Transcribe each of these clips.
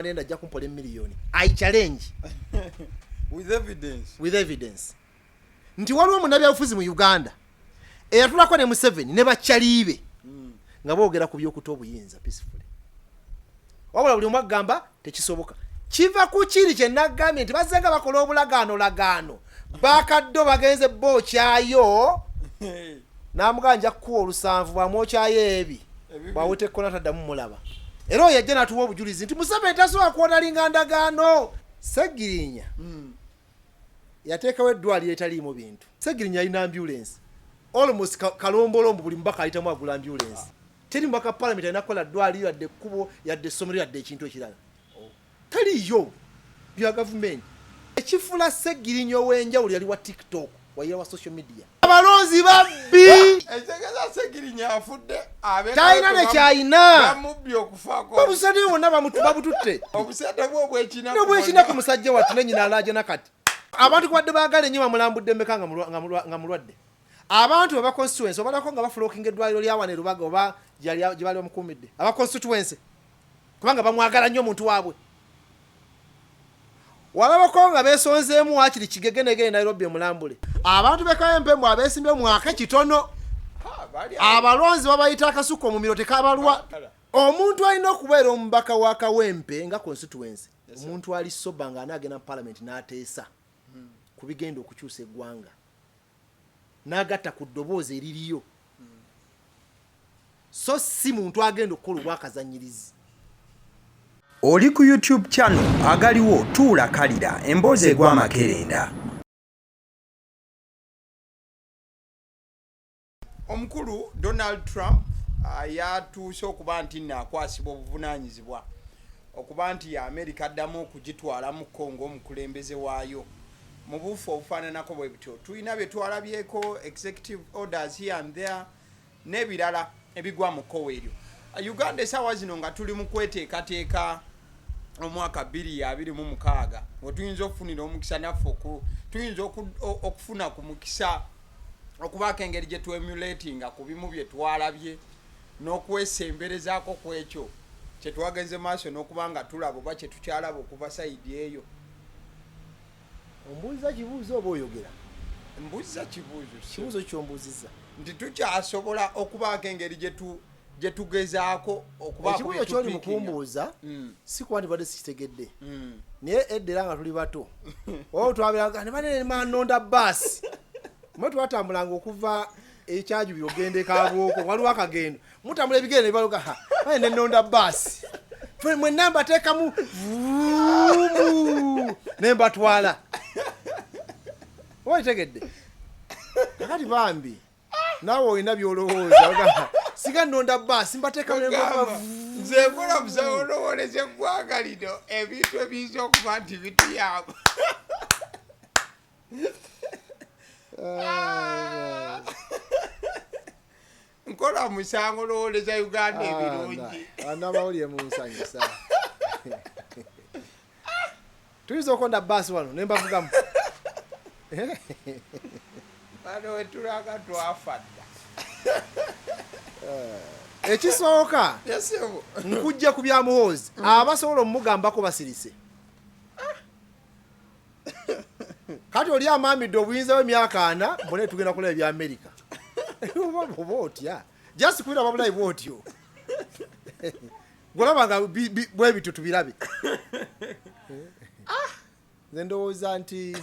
nenda ajja kumpola million. I challenge with evidence nti waliwo munnabyabufuzi mu Uganda eyatulako ne Museveni ne bakyaliibe nga boogera ku by'okuta obuyinza peacefully. Wabula buli omu agamba tekisoboka. Kiva ku kiri kye nagambye nti bazzenga bakola obulagaano bakaddo bagenze bookyayo n'amuganja kuwa olusanvu bwamwokyayo ebi bwawete ekkona taddamu mulaba. Era oyo yajja n'atuwa obujulizi nti Museveni tasobola kuwonalinga ndagaano. Ssegirinya yateekawo eddwaliro etaliimu bintu. Ssegirinya alina ambulance almost kalombolombo buli mubaka ayitamu agula ambulance. Teri mubaka parliament alina kukola ddwaliro yadde ekkubo yadde essomero yadde ekintu ekirala. Taliyo bya gavumenti. Ekifula Ssegirinya ow'enjawulo yali wa TikTok wayira wa social media. Abalonzi babbi ekitegeeza Ssegirinya afudde talina ne kyayina bamubbi okufaako obusente bwonna babututte obusente bwo obwekina n'obwekina ku musajja wattu ne nnyina alaaja nakati. Abantu kubadde baagala ennyo bamulambudde mmeka nga mulwadde. Abantu aba constituency obalako nga bafulookinga eddwaliro lya wane Rubaga oba gye bali bamukuumidde aba constituency kubanga bamwagala nnyo omuntu waabwe. Walabako nga beesonzeemu wakiri Kigegenegene Nairobi Mulambule. Abantu be Kawempe mbu abeesimbye mwaka kitono. Abalonzi babayita akasuko mu miro tekabalwa. Omuntu alina okubeera omubaka wa Kawempe nga constituency. Omuntu ali soba nga anaagenda mu parliament n'ateesa ku bigenda okukyusa eggwanga. N'agatta ku ddoboozi eririyo. So si muntu agenda okukola obwakazanyirizi. Oli ku YouTube channel Agaliwo tuula kalira emboozi egw'amakerenda. Omukulu Donald Trump yatuuse okuba nti naakwasibwa obuvunaanyizibwa okuba nti Amerika addamu okugitwala mu Congo omukulembeze waayo. Mu buufu obufaananako bwe butyo tulina bye twalabyeko executive orders here and there n'ebirala ebigwa mu kkowe eryo. Uganda essaawa zino nga tuli mu kweteekateeka omwaka 2026 tuyinza okufunira omukisa naffe tuyinza okufuna ku mukisa okubaako engeri gye tuemulatinga ku bimu bye twalabye n'okwesemberezaako ku ekyo kye twagenze maaso n'okuba nga tulaba oba kye tukyalaba okuva sayidi eyo. Ombuuza kibuuzo oba oyogera? Mbuuza kibuuzo. Kibuuzo ky'ombuuzizza nti tukyasobola okubaako engeri gye tugezaako okubaako ekibuuzo ky'oli mukumbuuza si kuba ndibadde sikitegedde naye eddera nga tuli bato oba twabiraga ne banene manonda baasi mwe twatambulanga okuva ekyajubiro ogende Kaabwoko waliwo akagendo mutambula ebigendo ne baloga ne nonda baasi mwe namba teekamu ne mbatwala oba kitegedde kakati bambi naawe olina byolowooza siga nonda baasi mbateekamu nze nkola musawo olowooleza eggwanga lino ebintu ebiyinza okuba nti bituyamba. Nkola musango olowooleza Uganda ebirungi anabawulire mu nsanyusa tuyinza okonda baasi wano ne mbavugamu bano wetulaga twafadda. Ekisooka nkujja ku bya Muhoozi abasobola omugambako basirise. Kati oli amaamidde obuyinza bw'emyaka 4 mbone tugenda kulaba ebya Amerika. Oba otya just kwira babulayi bwotyo golabanga bwe bitu tubirabe. Nze ndowooza nti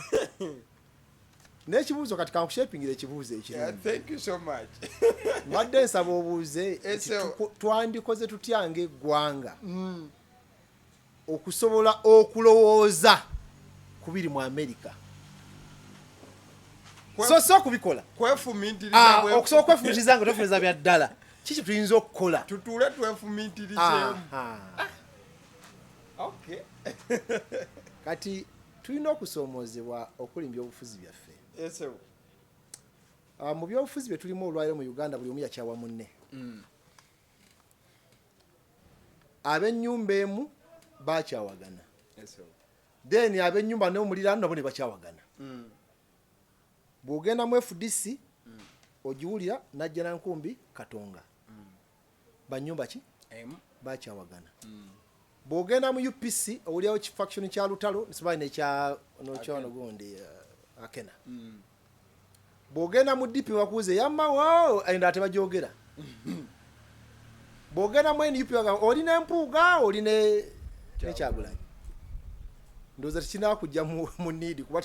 n'ekibuuzo kati kankushepingira ekibuuzo ekirungi. Thank you so much. Mbadde nsaba obuuze twandikoze tutyange eggwanga okusobola okulowooza kubiri mu Amerika. So kubikola kwefumiitiriza okusobola okwefumiitiriza nga tofuniriza bya ddala kiki tuyinza okukola tutuule twefumiitirizeemu. Okay. Kati tulina okusoomoozebwa okulimba ebyobufuzi byaffe. Mu byobufuzi bye tulimu olwaliro mu Uganda buli omu yakyawa munne. Ab'ennyumba emu bakyawagana. Then ab'ennyumba n'omuliraano nabo ne bakyawagana. Bw'ogenda mu FDC ogiwulira najja na nkumbi Katonga. Banyumba ki? Bakyawagana. bwogenda mu UPC oliawo faction kya lutalo nsimanyi nekya nokyano gundi akena bwogenda mu DP bakuze yamma wao ainda tebajogera bwogenda mu NUP olina empuuga olina nekyagulanyi ndoza tikina kujja mu need kuba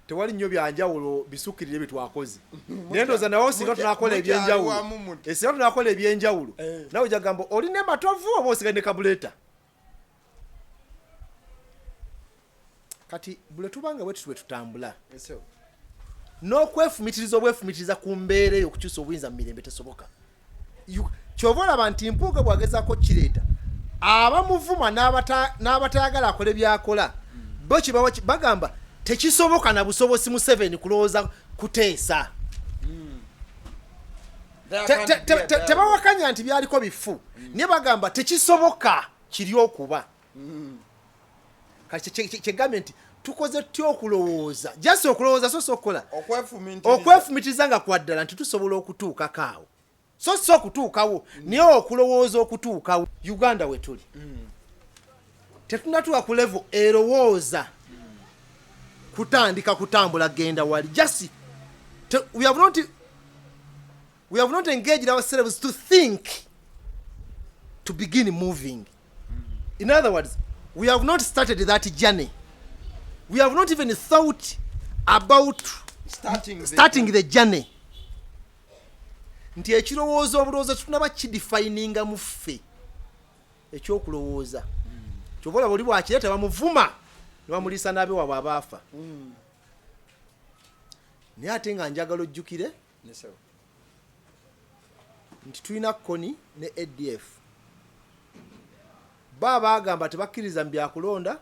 tewali nnyo byanjawulo bisukirire bitwakoze naye ndoza nawo singa tunakola ebyenjawulo esinga tunakola ebyenjawulo nawe ojja gamba olina matovu oba osigadde kabuleta kati bule tubanga bwe tutambula n'okwefumitiriza obwefumitiriza ku mbeera eyo okukyusa obuyinza mu mirembe tesoboka kyova olaba nti mpuuga bwagezaako kireeta abamuvuma n'abatayagala akola ebyakola bo kibawa bagamba tekisoboka na busobosi mu 7 kulowooza kuteesa tebawakanya nti byaliko bifu naye bagamba tekisoboka kiri okuba kati kyegambye nti tukoze tutya okulowooza jasi okulowooza so sokola okwefumitiza nga kwaddala nti tusobola okutuukako awo so okutuukawo naye okulowooza okutuukawo Uganda we tuli tetunatuuka ku level erowooza kutandika kutambula genda wali just we have not engaged ourselves to think to begin moving. In other words, we have not started that journey. We have not even thought about starting the journey. Nti ekirowoozo obulowooza tunaba kidefininga mu ffe ekyokulowooza kyobola buli bwakireta bamuvuma nebamulisa nabe wabwe abaafa naye ate nga njagala ojjukire nti tulina koni ne ADF baba agamba tebakkiriza mu byakulonda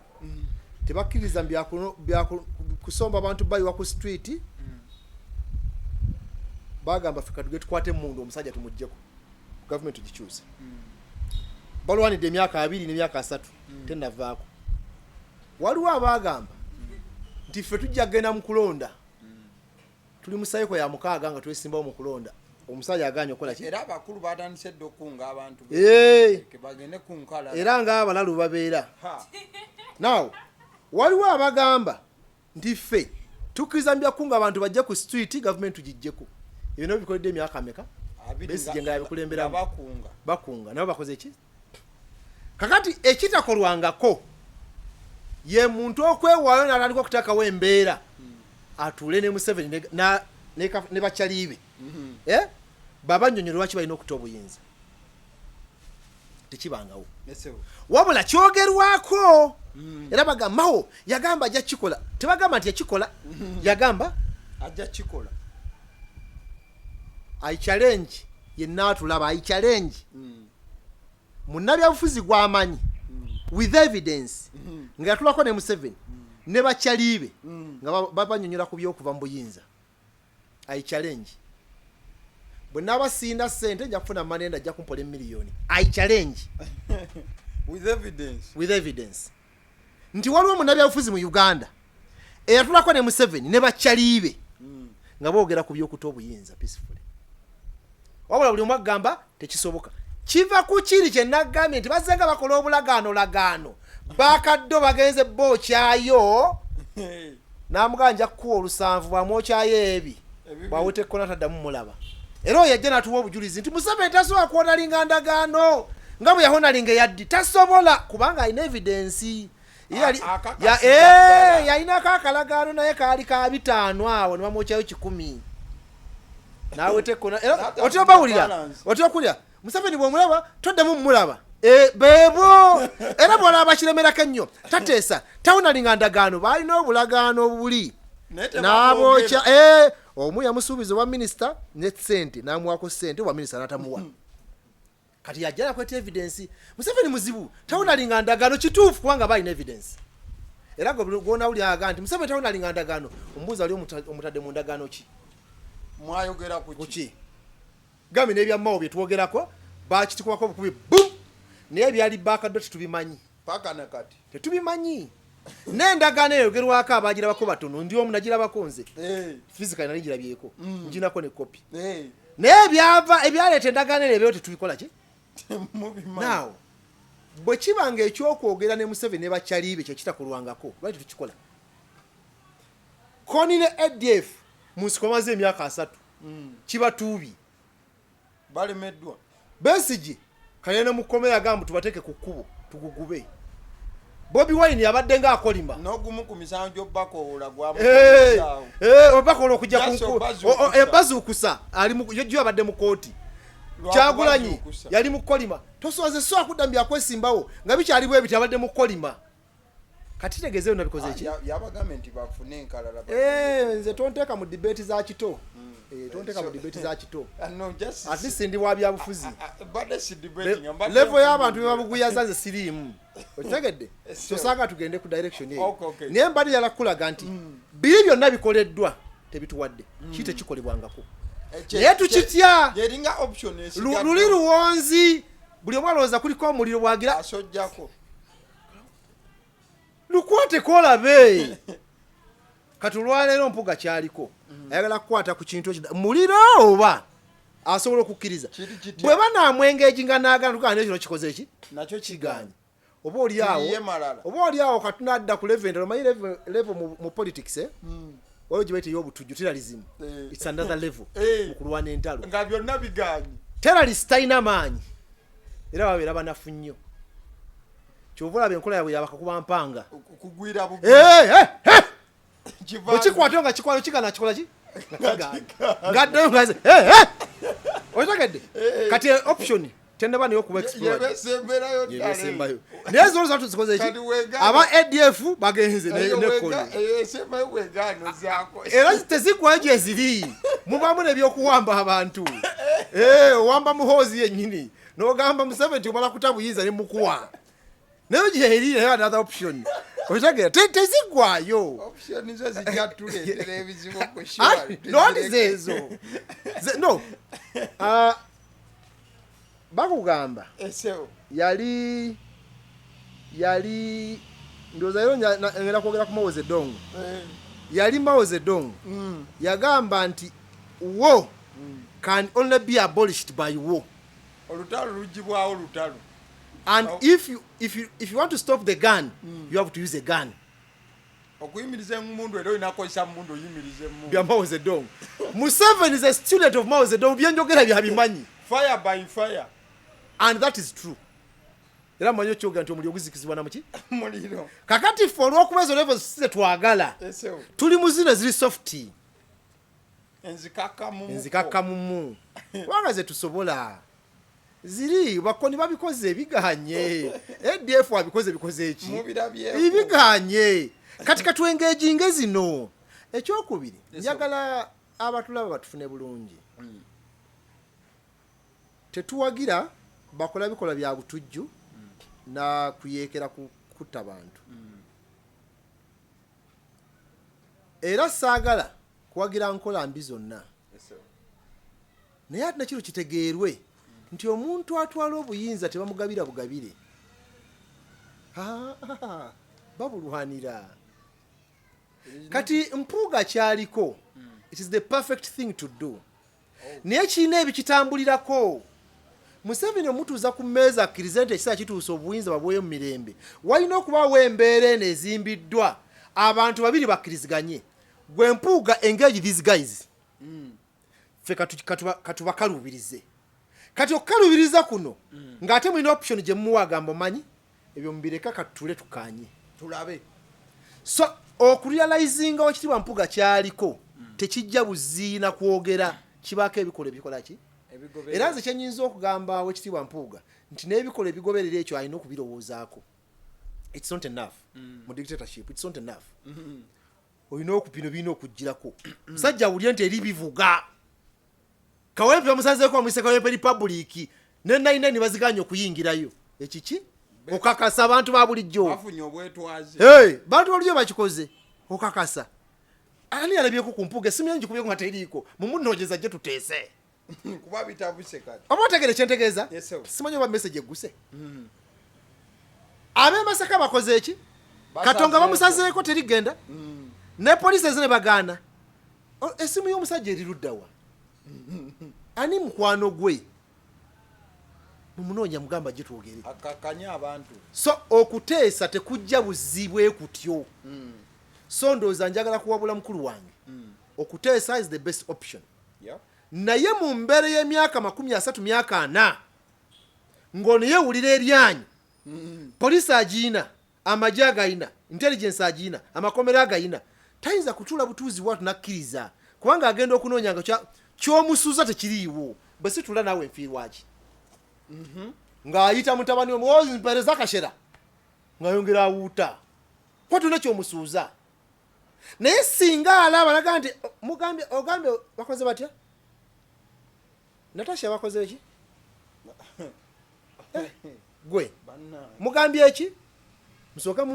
tebakkiriza mu kusomba abantu bayiwa ku street bagamba fika tukwate mundu omusajja tumujjeko government tugikyuse balwanidde emyaka 2 n'emyaka 3 tenavaako waliwo abagamba nti ffe tujja genda mu kulonda tuli mu sayiko ya mukaaga nga twesimbawo mu kulonda omusajja aganye okola ki era abakulu batandise dde okunga abantu bagende ku nkala era ng'abalalu babeera now waliwo abagamba nti ffe tukkiriza mu byakunga abantu bajje ku street government tugijjeko ebyo bikoledde emyaka meka besigye nga yabikulemberamu bakunga nabo bakoze ki kakati ekitakolwangako ye muntu okwewaayo n'atandika okutakawo embeera atuule ne Museveni ne bakyaliibe baba nnyonnyo lwaki balina okuta obuyinza tekibangawo wabula kyogerwako era bagambawo yagamba ajja kikola tebagamba nti yakikola yagamba ajja kikola I challenge yenna atulaba I challenge munnabyabufuzi gw'amanyi with evidence nga yatulako ne Museveni ne bakyaliibe nga babanyonyola ku by'okuva mu buyinza I challenge bwe nabasinda ssente nja kufuna manenda ajja kumpola emiliyoni I challenge with evidence nti waliwo munnabyabufuzi mu Uganda eyatulako ne Museveni ne bakyaliibe nga boogera ku by'okuta obuyinza peacefully wabula buli omu agamba tekisoboka kiva ku kiri kye nagambye nti bazenga bakola obulagaano bakaddo bagenze bookyayo n'amuganja kuwa olusanvu bwamwokyayo ebi bwawete kona taddamu mulaba era oyo yajja n'atuwa obujulizi nti Museveni tasobola kwonalinga ndagaano nga bwe yahonalinga eyaddi tasobola kubanga alina evidensi yalinako akalagaano naye kaali ka 5 awo ne bamwokyayo 10 nawe tekona otyo bawulira otyo kulya Museveni bw'omulaba toddamu mulaba beebo era bw'olaba kiremerako ennyo tateesa tawunalinga ndagaano baalina obulagaano buli n'abokya omu yamusuubiza owa minisita ne ssente n'amuwako ssente owa minisita n'atamuwa kati yajja nakweta evidensi Museveni muzibu tawunalinga ndagaano kituufu kubanga baalina evidensi era gw'onawulira aga nti Museveni tawunalinga ndagaano omubuuza ali omutadde mu ndagaano ki mwayogera kuki gami n'ebyammawo bye twogerako bakitukwako obukubi bum naye byali bakaddo tetubimanyi paka nakati tetubimanyi n'endagaano eyogerwako abagirabako batono ndi omu nagirabako nze physical nali ngirabyeko njinako ne kopi naye ebyaleeta endagaano ebyo tetubikola ki now bwe kibanga ekyokwogera ne Museveni ne bakyalibe kyekitakulwangako lwaki tukikola koni ne ADF mu nsiko maze emyaka 3 kibatuubi balemeddwa Besigye kayene mukome yagambu tubateeke ku kkubo tugugube Bobi Wine yabadde nga akolima n'ogumu ku misango bakoola gwamu bakoola okujja ku bazuukusa ali mu yo abadde mu kooti Kyagulanyi yali mu kolima tosoze so akudambya akwesimbawo nga bikyali bwe biti abadde mu kolima kati tegezeyo nabikoze iki yaba government bafune enkalala nze tonteeka mu debate za kito tonteeka mu debate za kito at least ndi wa byabufuzi level y'abantu bebabuguyaza nze siriimu otegedde tosanga tugende ku direction eyo naye mbadde yalakulaga nti biri byonna bikoleddwa tebituwadde kite kikolebwangako naye tukitya luli luwonzi buli omu alowooza kuliko omuliro bwagira asojjako lukwate kolabe katulwaleero mpuga kyaliko ayagala kukwata ku kintu muliro oba asobola okukkiriza bwe banaamwengeegi nga naagana tugana nekino kikoze eki nakyo kiganye oba oliawo katunadda ku level omanyi level mu politics oyo gye bayita ey'obutujju terrorism it's another level mu kulwana entalo nga byonna biganye terrorist talina maanyi era babeera banafu nnyo kyova olaba enkola yaabwe yabakakuba mpanga kugwira bugu bwekikwata nga kikwalo kigana kikola ki ngaddeyo ngaze otegedde kati option tendaba nayo okuba yebesembayo naye zolo zatu zikoze ki aba ADF bagenze nekoli esembayo bwegano zaako era tezigwayo gye ziri mubamu nebyokuwamba abantu owamba muhoozi yennyini n'ogamba Museveni omala kutabuyinza ne mukuwa naye gyeri naye another option otegera tezigwayo option zo zijja tuleetera ebizibu noni zeezo no bakugamba yali ndowooza ero ngenda kwogera ku Mao Zedong yali Mao Zedong yagamba nti war can only be abolished by war olutalo lugibwawo olutalo and if you want to stop the gun you have to use a gun okuyimiriza emundu era olinakozesa mundu oyimirize emundu bya Mao Zedong Museveni is a student of Mao Zedong byenjogera byabimanyi fire by fire and that is true era manyo kyoga nti omuliro guzikizibwa namuki muliro kakati for olw'okuba ezo levels size twagala tuli muzina ziri softy enzikakkamumu wanga ze tusobola ziri bakoni babikoze ebiganye ADF abikoze bikoze eki ebiganye kati katwengeejinge zino ekyokubiri njagala abatulaba batufune bulungi tetuwagira bakola bikola bya butujju na kuyeekera kutta abantu era saagala kuwagira nkola mbi zonna naye ate nakiro kitegeerwe nti omuntu atwala obuyinza tebamugabira bugabire babulwanira kati mpuuga kyaliko it is the perfect thing to do naye kiina ebikitambulirako Museveni omutuuza ku mmeeza akkiriza nti ekiseera kituusa obuyinza babweyo mu mirembe walina okubaawo embeera eno ezimbiddwa abantu babiri bakkiriziganye gwe mpuuga engage these guys ffe katubakaluubirize kati okukaluubiriza kuno ng'ate mulina option gye mumuwagamba omanyi ebyo mubireka katule tukanye tulabe so okurealizinga ekitiibwa mpuuga kyaliko tekijja buziina kwogera kibaako ebikola ebikola ki era nze kyenyinza okugamba wekitiibwa mpuuga nti n'ebikola ebigoberera ekyo alina okubirowoozaako it's not enough mu dictatorship it's not enough olina okupino birina okugirako musajja awulire nti eri bivuga Kawempe bamusanzeeko bamuyise Kawempe Republic ne 99 baziganye okuyingirayo ekiki okakasa abantu ba bulijjo bafunye obwetwaze bantu balijjo bakikoze okakasa ani alabyeko ku mpuuga esimu yangi kubye nga teriiko mu munnogeza gye tuteese kuba bitabuse kati obategere kyentegeeza simanyi oba message egguse ab'emasaka bakoze eki katonga bamusazeeko terigenda ne poliisi ezine bagaana esimu y'omusajja eri luddawa ani mukwano gwe mumunonya mugamba gitwogere akakanya abantu so okuteesa tekujja buzibwe kutyo so ndowooza njagala kuwabula mukulu wange okuteesa is the best option naye mu mbeera y'emyaka 30 myaka 4 ng'ono yeewulira eryanyi poliisi agiina amagye agayina intelligence agiina amakomera agayina tayinza kutuula butuuzi bwatu nakkiriza kubanga agenda okunoonya nga ky'omusuuza tekiriiwo bwe situla naawe enfiirwaki ng'ayita mutabani we muwozi mpereza akashera ng'ayongera awuuta kwatuna ky'omusuuza naye singa alaba naga nti ogambye bakoze batya Natasha bakoze eki gwe mugambye eki musooka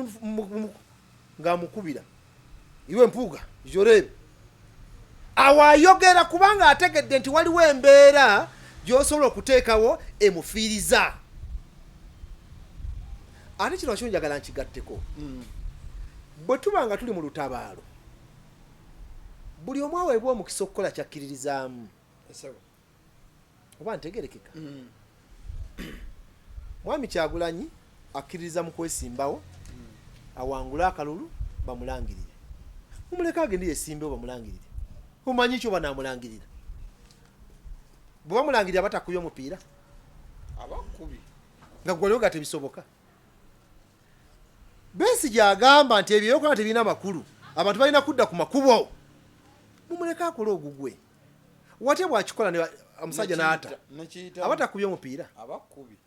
ng'amukubira iwe mpuuga jorebe awayogera kubanga ategedde nti waliwo embeera gy'osobola okuteekawo emufiiriza ate kino nakyo njagala nkigatteko bwe tuba nga tuli mu lutabaalo buli omu aweebwa omukisa okukola kyakkiririzaamu oba ntegerekeka mwami Kyagulanyi akkiririza mu kwesimbawo awangula akalulu bamulangirire mumuleka agende yesimbewo bamulangirire omanyi kyo banaamulangirira bwe bamulangirira batakubye omupiira abakubi nga gwaliwo ga tebisoboka Besigye agamba nti ebyo yokola tebirina makulu abantu balina kudda ku makubo mumuleka akola ogugwe watya bwakikola omusajja n'ata abatakubye omupiira abakubi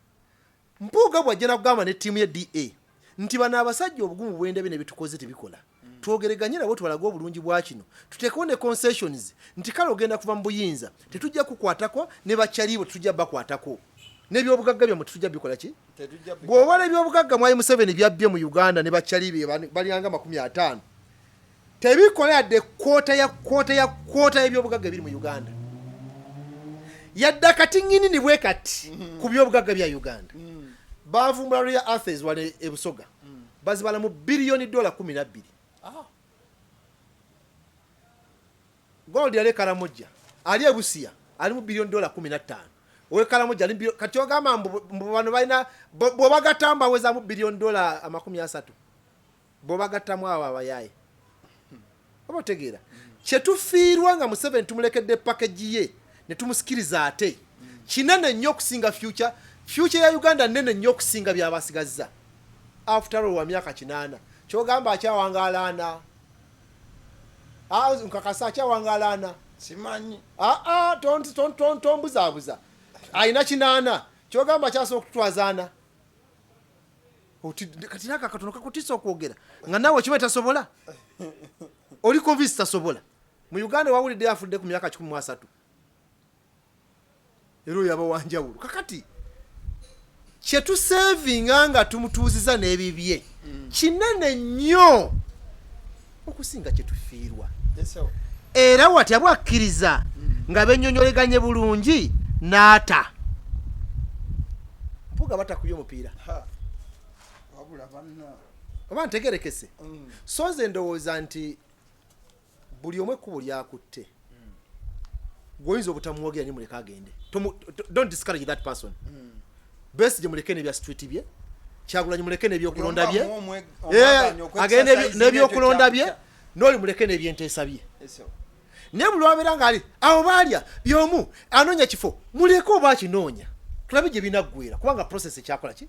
mpuuga bwajja nakugamba ne ttiimu ya DA nti bano abasajja obugumu bw'endebe ne bitukoze tebikola twogereganye nabo tubalaga obulungi bwa kino tuteekewo ne concessions nti kale ogenda kuva mu buyinza tetujja kukwatako ne bakyalibo tetujja bakwatako n'ebyobugagga byammwe tetujja bikola ki bw'obala ebyobugagga mwali Museveni byabbye mu Uganda ne bakyalibe balyanga 50 tebikola yadde kwota y'ebyobugagga biri mu Uganda yadde kati nnyini bwe kati ku byobugagga bya Uganda bavumbula Royal Athens wale ebusoga bazibala mu biliyoni $12 gold yale Karamojja ali ebusiya ali mu biliyoni $15 owe Karamojja ali kati ogamba mbu bano balina bw'obagatamba aweza mu biliyoni $30 bw'obagattamu abo abayaye oba otegeera kyetufiirwa nga Museveni tumulekedde package ye ne tumusikiriza ate kinene nnyo okusinga future ya Uganda nene nnyo okusinga byabasigaza after all wa myaka 8 kyogamba akyawangalaana nkakasa akyawangalaana simanyi tombuzaabuza ayina 8 kyogamba kyasobola okutwazaana kati naka katono kakutisa okwogera nga nawe kiba tasobola oli convince tasobola mu Uganda wawulidde afudde ku myaka 13 ero yaba wanjawulo kakati kyetusevinga nga tumutuuziza n'ebibye kinene nnyo okusinga kyetufiirwa era watya bwakkiriza nga bennyonyoleganye bulungi n'ata mpuga batakubye omupiira oba ntegerekese so nze ndowooza nti buli omwe ekkubo lyakutte gwoyinza obutamuwogera ni muleka agende don't discourage that person Besigye muleke nebya street bye Kyagulanyi muleke nebyokulonda bye agende nebyokulonda bye noli muleke nebyenteesa bye ne bulwabeera nga ali awo baalya byomu anoonya kifo muleke oba kinoonya tulabe gye binaggwera kubanga process ekyakola ki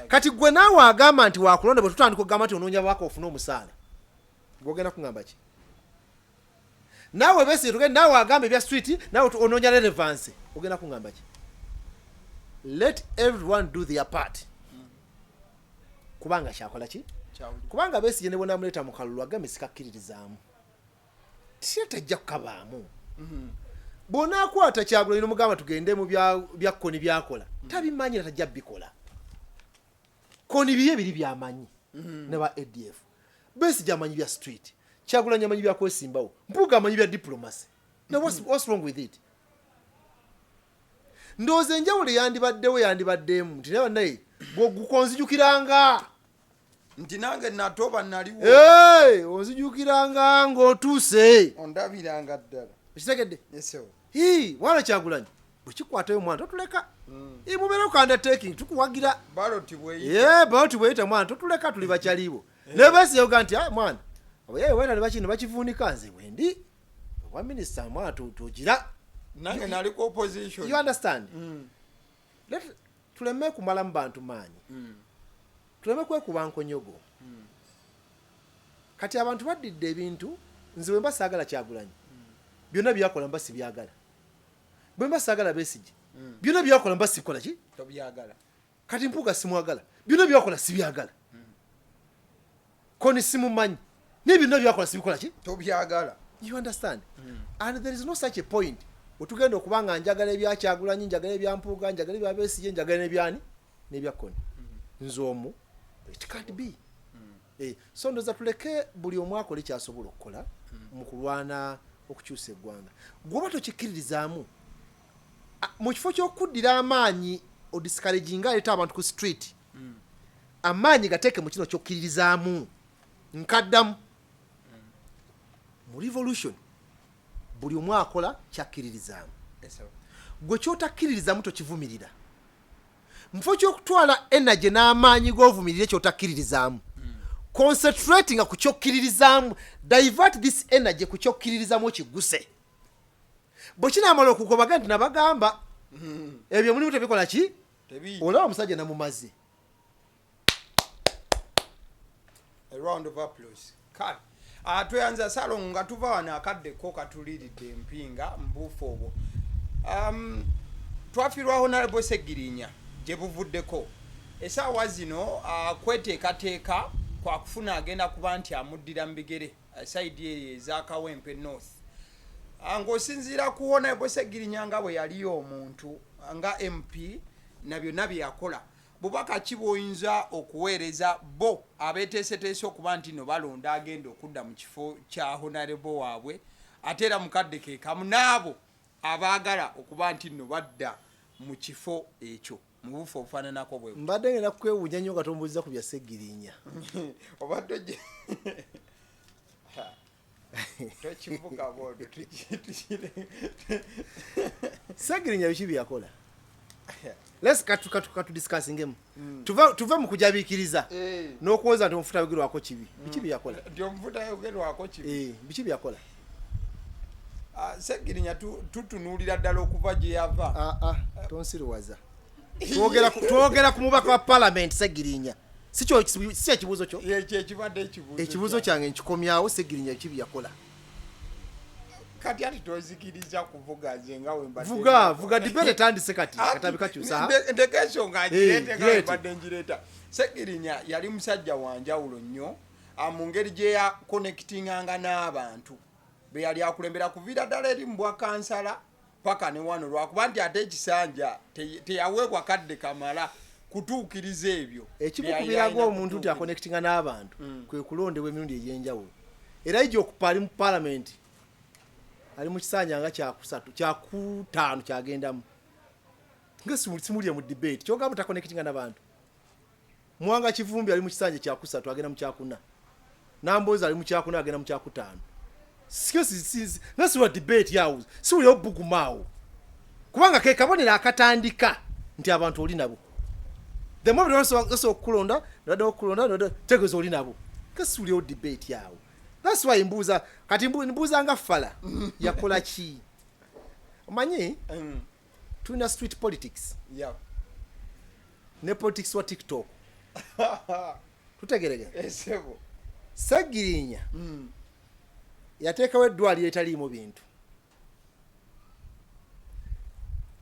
kati gwe naawe agamba nti wakulonda bwe tutandika okugamba nti onoonya bwaka ofuna omusaala gwogenda kuŋŋamba ki naawe Besigye tugende naawe agamba ebya street naawe onoonya relevance ogenda kuŋŋamba ki let everyone do their part kubanga kyakola ki kubanga Besigye ne bwe namuleeta mu kalulu agambe sikakkiririzaamu tajja kukabaamu bw'onaakwata Kyagulanyi n'omugamba tugende mu bya kkoni byakola tabimanyi tajja bikola koni biye biri byamanyi ne ba ADF Besigye amanyi bya street Kyagulanyi amanyi bya kwesimbawo mpuuga amanyi bya diplomacy now what's wrong with it ndowooza enjawulo yandibaddeemu nti naye bannaye bw'ogukonzijukiranga nti nange natoba naliwo onzijukiranga ng'otuuse ondabiranga ddala ekitegedde yeso wala Kyagulanyi bukikwatayo mwana totuleka imubeera ku undertaking tukuwagira baloti bwe baloti bweyita mwana totuleka tuli bakyalibo ne basiyoga nti mwana wena ne bakino bakivuunika nze bwendi obwa minisita mwana tugira nange nali ku opposition you understand tuleme kumala mu bantu maanyi tuleme kwekuba nkonyogo kati abantu baddidde ebintu nze bwe mba saagala Kyagulanyi byonna byakola mba sibyagala bwe mba saagala Besigye byonna byakola mba sikola ki tobyagala kati Mpuuga simwagala byonna byakola sibyagala Koni simumanyi ne byonna byakola sibikola ki tobyagala you understand and there is no such a point otugenda okubanga njagala ebya Kyagulanyi njagala ebya Mpuuga njagala ebya Besigye njagala nebyani nebya Koni nzomu it can't be so ndoza tuleke buli omu akola ekyasobola okukola mu kulwana okukyusa eggwanga gwoba tokikiririzaamu mu kifo ky'okuddira amaanyi odiscouraginga aleeta abantu ku street amaanyi gateeke mu kino ky'okkiririzaamu nkaddamu mu revolution buli omu akola kyakkiririzaamu gwe kyotakkiririzaamu tokivumirira mu kifo ky'okutwala energy n'amaanyi g'ovumirire kyotakkiririzaamu concentrating ku kyokkiririzaamu divert this energy ku kyokkiririzaamu okiguse bwe kinaamala okugobaga nti nabagamba ebyo mulimu tebikola ki olaba omusajja namumaze a round of applause kale tweyanza salongo nga tuva wano akaddeko katuliridde empinga mbuufu obwo twafiirwa honorable Ssegirinya gye buvuddeko essaawa zino kweteekateeka kwa kufuna agenda kuba nti amuddira mu bigere saidi eyo eza Kawempe North ng'osinziira ku honorable Ssegirinya nga bwe yaliyo omuntu nga MP na byonna bye yakola bubaka ki bw'oyinza okuweereza bo abeeteeseteese okuba nti no balonda agenda okudda mu kifo kya honorable waabwe ate era mukadde ke kamu n'abo abaagala okuba nti no badda mu kifo ekyo mu bufu obufaananako bwe mbadde ngenda kwewuunya nnyo nga tombuuliza ku bya Ssegirinya obadde gye tokivuga bodo Ssegirinya biki byakola let's katu discussingemu tuve mu kujabiikiriza n'okuwoza nti omufuta yogerwako kibi biki byakola nti omufuta yogerwako kibi biki byakola Ssegirinya tutunuulira ddala okuva gye yava tonsiruwaza twogera ku mubaka wa parliament Ssegirinya si ekibuuzo kyo ekibadde ekibuuzo kyange nkikomyawo Ssegirinya biki byakola kati ati tozikiriza kuvuga nze nga wembadde vuga debate tandise kati katabi kakyusa ndeka ensonga ngirete nga wembadde njireta Ssegirinya yali musajja wanjawulo nnyo mu ngeri gye ya connectinganga n'abantu be yali akulembera kuviira ddala eri mu bwakansala paka ne wano lwakuba nti ate ekisanja teyaweebwa kadde kamala kutuukiriza ebyo ekikukubiraga omuntu nti aconnectinga n'abantu kwe kulondebwa emirundi egy'enjawulo era ijja okupa ali mu parliament ali mu kisanja nga kyakutaano kyagendamu nga simulire mu debate kyogamba takonectinga n'abantu Mwanga Kivumbi ali mu kisanja kyakusatu agenda mu kyakuna Namboza ali mu kyakuna agenda mu kyakutaano nasiwa debate yawo siwuli obugumaawo kubanga ke kabonera akatandika nti abantu oli nabo the moment also okulonda tegeeza oli nabo kasiwuli o debate yawo that's why mbuuza kati mbuuza nga fala yakola ki omanyi tulina street politics ne politics wa TikTok tutegerege Ssegirinya yateekawo eddwaliro etaliimu bintu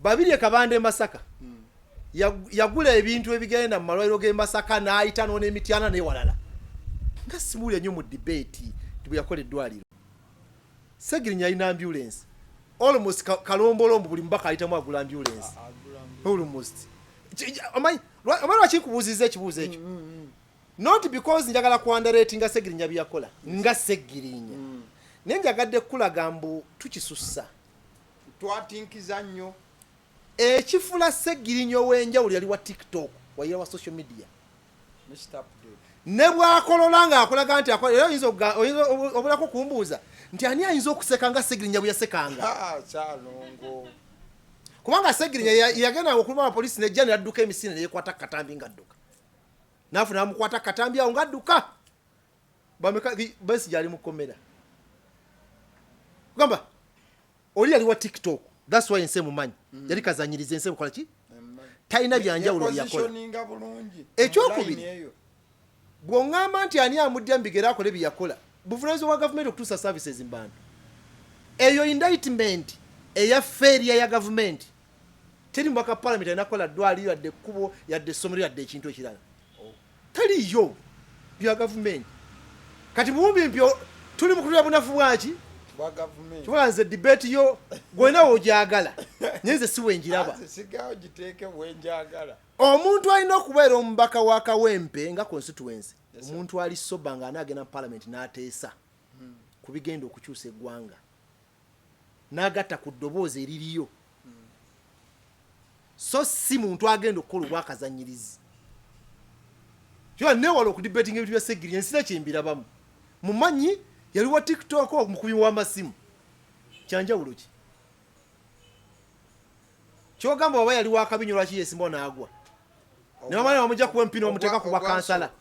babiri ekabande Masaka yagula ebintu ebigenda mu malwaliro g'e Masaka n'ayita n'emityana n'ewalala nga simuulya nnyo mu debate bwe yakola eddwaliro Ssegirinya alina ambulance almost kalombolombo buli mubaka ayitamu agula ambulance almost omanyi lwaki nkubuuziza ekibuuzo ekyo not because njagala ku underrating nga Ssegirinya byakola nga Ssegirinya naye njagadde kulaga mbu tukisussa twatinkiza nnyo ekifula Ssegirinya ow'enjawulo yali wa TikTok wayira wa social media ne bwakolola ng'akolaga nti era oyinza obulako kumbuuza nti ani ayinza okuseka nga Ssegirinya bwe yasekanga kubanga Ssegirinya yagenda okuluma police ne jana yadduka emisine ne yekwata katambi ngadduka nafuna amukwata katambi awo ngadduka bameka basi jali mukomera gamba oli yali wa TikTok that's why nse mumanyi yali kazanyirize nse mukola ki taina byanjawulo byakola ekyokubiri bwongamba nti ani amudya mbigera akole byakola buvunazo wa government okutusa services mbanda eyo indictment eya failure ya government teri mbaka parliament enakola dwali yadde kubo yadde somero yadde ekintu ekirala teri yo bya government kati mumbi mpyo tuli mukutula bunafu bwaki bwa government tubanze debate yo gwena ojagala nyenze siwenjiraba sigaho giteke wenjagala omuntu alina okubeera omubaka wa Kawempe nga constituency omuntu ali soba nga anagenda parliament n'ateesa kubigenda okukyusa eggwanga n'agatta ku ddoboozi eririyo so si muntu agenda okukola obwakazanyirizi kyo newala okudibetinga ebintu bya Ssegirinya nsina kyembirabamu mumanyi yali wa TikTok omukubi w'amasimu kyanjawulo ki kyogamba oba yali wa kabinyo lwaki yesimba n'agwa newamanya bamujja kuwa empino bamuteeka ku bakansala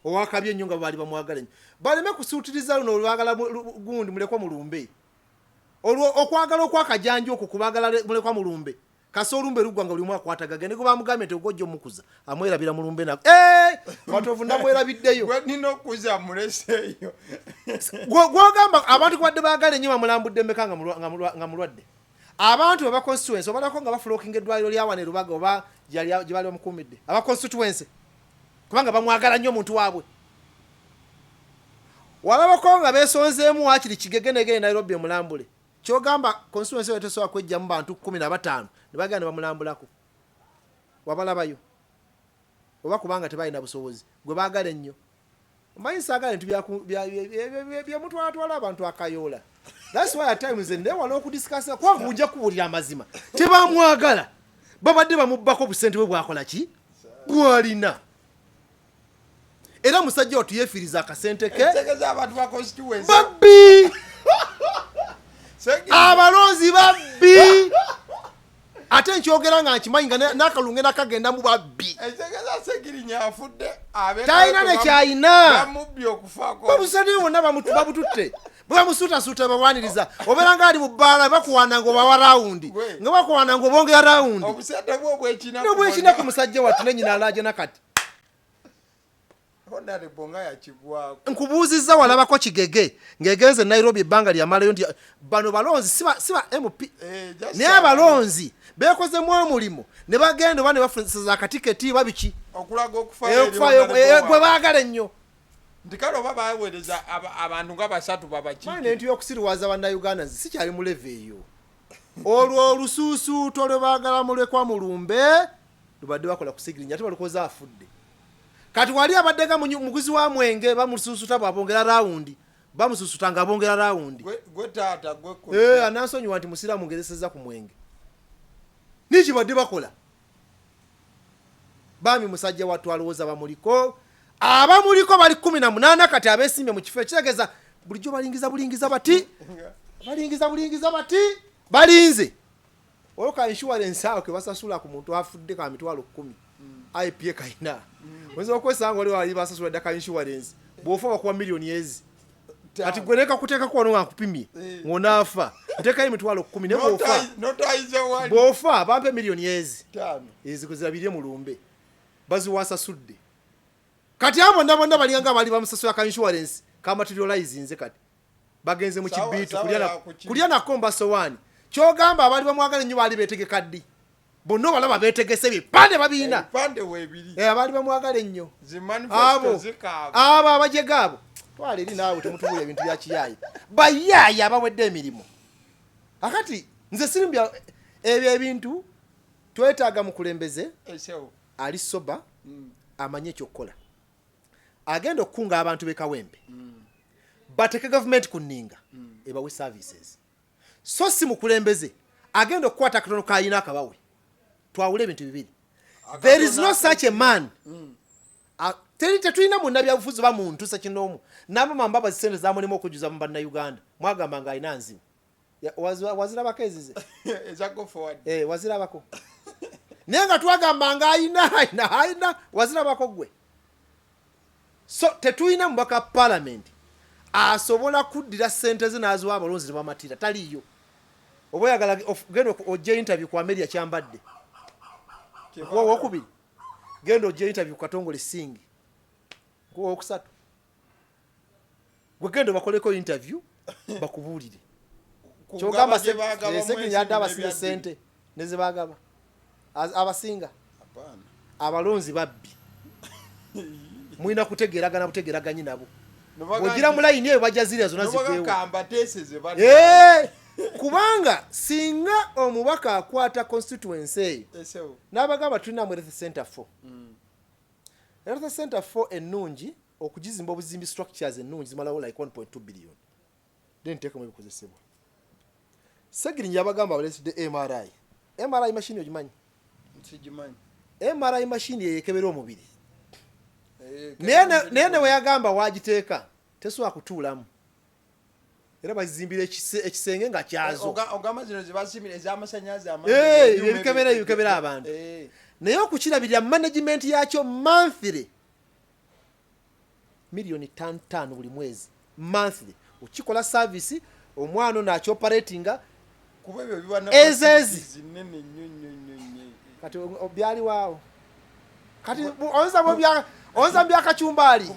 owakabye ennyo nga baali bamwagala ennyo baleme kusuutiriza luno olwagala gundi mulekwa mulumbe olwo okwagala okwakajanja okwo kubagala mulekwa mulumbe kasa olumbe lugwa nga buli mwa akwatagaga ne gobamugambye nti ogojja omukuza amwerabira mulumbe nako watovu ndamwerabiddeyo nina okuza muleseeyo gwogamba abantu kubadde baagala ennyo bamulambudde mmeka nga mulwadde abantu aba constituency obalako nga bafulookinga eddwaliro lyawane Lubaga oba gye baali bamukuumidde aba constituency kubanga bamwagala nnyo omuntu waabwe walabako nga beesonzeemu wakiri Kigegenege Nairobi emulambule kyogamba constituency wetesobola kwejjamu bantu 15 ne bagenda bamulambulako wabalabayo oba kubanga tebalina busobozi gwe baagala ennyo omanyi saagala bintu byamutwalatwala abantu akayoola that's why at times newala okudiscassa kubanga ujja kuwulira amazima tebamwagala babadde bamubbako obusente bwe bwakola ki bwalina era musajja otuyeefiriza akasente ke babbi abalonzi babbi ate nkyogera nga nkimanyi nga n'akalunge nakagenda mu babbi talina nekyayina babusani bonna babututte bwebamusuutasuuta bawaniriza obeera nga ali mu bbaala bakuwana nga obawa rawundi nga bakuwana nga obongera rawundi nobwekina ku musajja wattu nenyina alaje nakati nkubuuzizza walabako Kigege ng'egenze Nairobi ebbanga lyamalayo nti bano balonzi siba MP naye abalonzi beekozemu omulimu ne bagenda oba ne bafunisiza akatiketi babiki okulaga gwe baagala ennyo nti kale oba baweereza abantu nga basatu babaki nti yokusiriwaza bannayuganda nzi sikyali mu leve eyo olwo olusuusuuto lwe baagala mulekwa mulumbe lubadde bakola ku Ssegirinya ate balukoza afudde kati wali abaddega muguzi wa mwenge bamususuta bwabongera rawundi bamususuta nga bongera rawundi gwe taata gwe anansonyiwa nti musiraamu ngereseza ku mwenge niki badde bakola bami musajja wattu alowooza bamuliko abamuliko bali 18 kati abeesimbye mu kifo ekitegeeza bulijjo balingiza bati balinze oloka insurance awo ke basasula ku muntu afudde ka mitwalo 10 IPA kaina wenza okwesanga oli wali basasula daka insurance bwofa bakuwa milioni ezi ati gweneka kuteeka kwa no akupimye ngonafa nteka emitwalo 10 ne bwofa bampe milioni ezi 5 ezikuzirabirye mulumbe baziwasasudde kati abo ndabonda baliyanga bali bamusasula ka insurance ka materialize nze kati bagenze mu kibitu kulya na komba sowani kyogamba abali bamwagala nnyo bali betegeka ddi bonno balaba betegese bipande babina pande webiri abali bamwagala nnyo zi manifesto zikaba abo abajegabo twale eri naawe temutubula ebintu bya kiyayi bayayi abawedde emirimu akati nze sirimbya ebyo ebintu twetaaga mu kulembeze ali soba amanye ekyokukola agenda okukunga abantu be Kawempe bateke government kuninga ebawe services so si mu kulembeze agenda okukwata akatono kayina akabawe twawule ebintu bibiri there is no such a man tetulina munna byabufuzi ba muntu sekinomu nabo mamba bazisente zamulimo okujuza mu banna Uganda mwagamba nga ayina nzibu wazirabako ezize ezako forward wazirabako naye nga twagambanga ayina wazirabako gwe so tetulina mubaka parliament asobola kuddira ssente ze n'aziwa abalonzi ne bamatira taliyo oba oyagala genda ojja interview ku Ameria kyambadde wokubiri genda ojja interview ku Katongole Singi wokusatu gwe genda bakoleko interview bakubuulire kyogamba Ssegirinya adde abasire ssente nezibagaba abasinga abalonzi babbi mulina kutegeraganye nabo ogira mulayini eyo bajja ziriya zonna zigwewo kubanga singa omubaka akwata constituency eyo n'abagamba tulina mu Health Center 4 Health Center 4 ennungi okugizimba obuzimbi structures ennungi zimalawo like 1.2 billion then tekemu ebikozesebwa Ssegirinya abagamba baleside MRI machine ogimanyi MRI machine yekebera omubiri naye ne weyagamba wagiteeka tesobola kutuulamu era bazizimbira ekisenge nga kyazo ebikebera abantu naye okukirabirira management yakyo monthly million 5 buli mwezi monthly okikola service omwana nakyoperatinga ezezi kati byali waawo kati onza byakacumbali